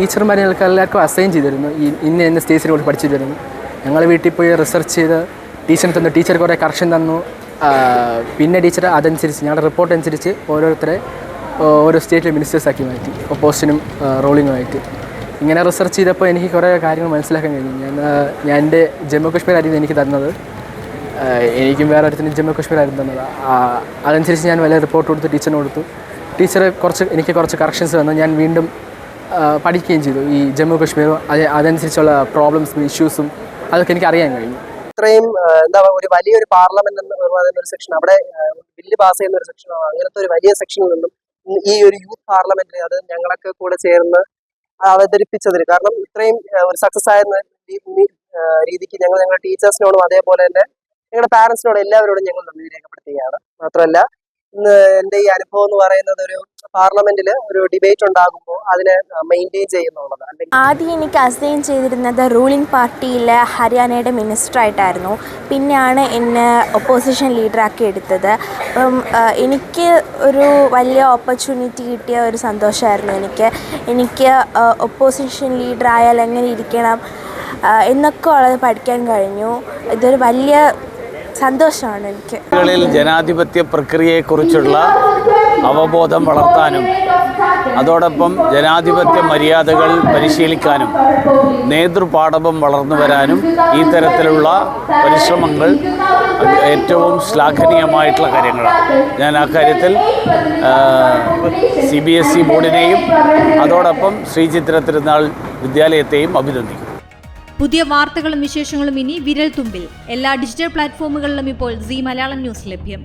ടീച്ചർമാർക്ക് എല്ലാവർക്കും അസൈൻ ചെയ്തിരുന്നു ഇന്ന സ്റ്റേജിനെ കൂടി പഠിച്ചു തരുന്നു. ഞങ്ങൾ വീട്ടിൽ പോയി റിസർച്ച് ചെയ്ത് ടീച്ചറിന് തന്നു. ടീച്ചർ കുറേ കറക്ഷൻ തന്നു. പിന്നെ ടീച്ചർ അതനുസരിച്ച് ഞങ്ങളുടെ റിപ്പോർട്ട് അനുസരിച്ച് ഓരോരുത്തരെ ഓരോ സ്റ്റേറ്റിലെ മിനിസ്റ്റേഴ്സാക്കി മാറ്റി, പോസ്റ്റിനും റോളിങ്ങുമായിട്ട്. ഇങ്ങനെ റിസർച്ച് ചെയ്തപ്പോൾ എനിക്ക് കുറേ കാര്യങ്ങൾ മനസ്സിലാക്കാൻ കഴിഞ്ഞു. ഞാൻ എൻ്റെ ജമ്മു കാശ്മീർ ആയിരുന്നു എനിക്ക് തന്നത്. എനിക്കും വേറെ അടുത്തിന് ജമ്മു കാശ്മീർ ആയിരുന്നു തന്നത്. അതനുസരിച്ച് ഞാൻ വലിയ റിപ്പോർട്ട് കൊടുത്തു, ടീച്ചറിന് കൊടുത്തു. ടീച്ചർ എനിക്ക് കുറച്ച് കറക്ഷൻസ് തന്നു. ഞാൻ വീണ്ടും പഠിക്കുകയും ചെയ്തു. ഈ ജമ്മു കാശ്മീരും അതനുസരിച്ചുള്ള പ്രോബ്ലംസും ഇഷ്യൂസും അതൊക്കെ എനിക്ക് അറിയാൻ കഴിഞ്ഞു. ഇത്രയും എന്താ ഒരു വലിയൊരു പാർലമെന്റ് എന്ന് പറയുന്ന ഒരു സെക്ഷൻ, അവിടെ ബില്ല് പാസ് ചെയ്യുന്ന ഒരു സെക്ഷനോ അങ്ങനത്തെ ഒരു വലിയ സെക്ഷനിൽ നിന്നും ഈ ഒരു യൂത്ത് പാർലമെന്റിൽ അത് ഞങ്ങളൊക്കെ കൂടെ ചേർന്ന് അവതരിപ്പിച്ചതിന് കാരണം ഇത്രയും ഒരു സക്സസ് ആയ രീതിക്ക് ഞങ്ങളുടെ ടീച്ചേഴ്സിനോടും അതേപോലെ തന്നെ ഞങ്ങളുടെ പാരന്റ്സിനോടും എല്ലാവരോടും ഞങ്ങൾ നന്ദി രേഖപ്പെടുത്തുകയാണ്. മാത്രമല്ല എൻ്റെ ഈ അനുഭവം എന്ന് പറയുന്നത് ഒരു പാർലമെന്റിൽ ഒരു ഡിബേറ്റ് ഉണ്ടാകുമ്പോൾ അതിനെ മെയിൻറ്റെയിൻ ചെയ്യുന്നുള്ളത്. ആദ്യം എനിക്ക് അസൈൻ ചെയ്തിരുന്നത് റൂളിംഗ് പാർട്ടിയിലെ ഹരിയാനയുടെ മിനിസ്റ്റർ ആയിട്ടായിരുന്നു. പിന്നെയാണ് എന്നെ ഒപ്പോസിഷൻ ലീഡറാക്കി എടുത്തത്. അപ്പം എനിക്ക് ഒരു വലിയ ഓപ്പർച്യൂണിറ്റി കിട്ടിയ ഒരു സന്തോഷമായിരുന്നു എനിക്ക് ഒപ്പോസിഷൻ ലീഡറായാൽ എങ്ങനെ ഇരിക്കണം എന്നൊക്കെ ഉള്ളത് പഠിക്കാൻ കഴിഞ്ഞു. ഇതൊരു വലിയ സന്തോഷമാണ് എനിക്ക്. ജനാധിപത്യ പ്രക്രിയയെക്കുറിച്ചുള്ള അവബോധം വളർത്താനും അതോടൊപ്പം ജനാധിപത്യ മര്യാദകൾ പരിശീലിക്കാനും നേതൃപാടവം വളർന്നു വരാനും ഈ തരത്തിലുള്ള പരിശ്രമങ്ങൾ ഏറ്റവും ശ്ലാഘനീയമായിട്ടുള്ള കാര്യങ്ങളാണ്. ഞാൻ ആ കാര്യത്തിൽ CBSE ബോർഡിനെയും അതോടൊപ്പം ശ്രീചിത്ര തിരുനാൾ വിദ്യാലയത്തെയും അഭിനന്ദിക്കുന്നു. പുതിയ വാർത്തകളും വിശേഷങ്ങളും ഇനി വിരൽ തുമ്പിൽ. എല്ലാ ഡിജിറ്റൽ പ്ലാറ്റ്ഫോമുകളിലും ഇപ്പോൾ സീ മലയാളം ന്യൂസ് ലഭ്യം.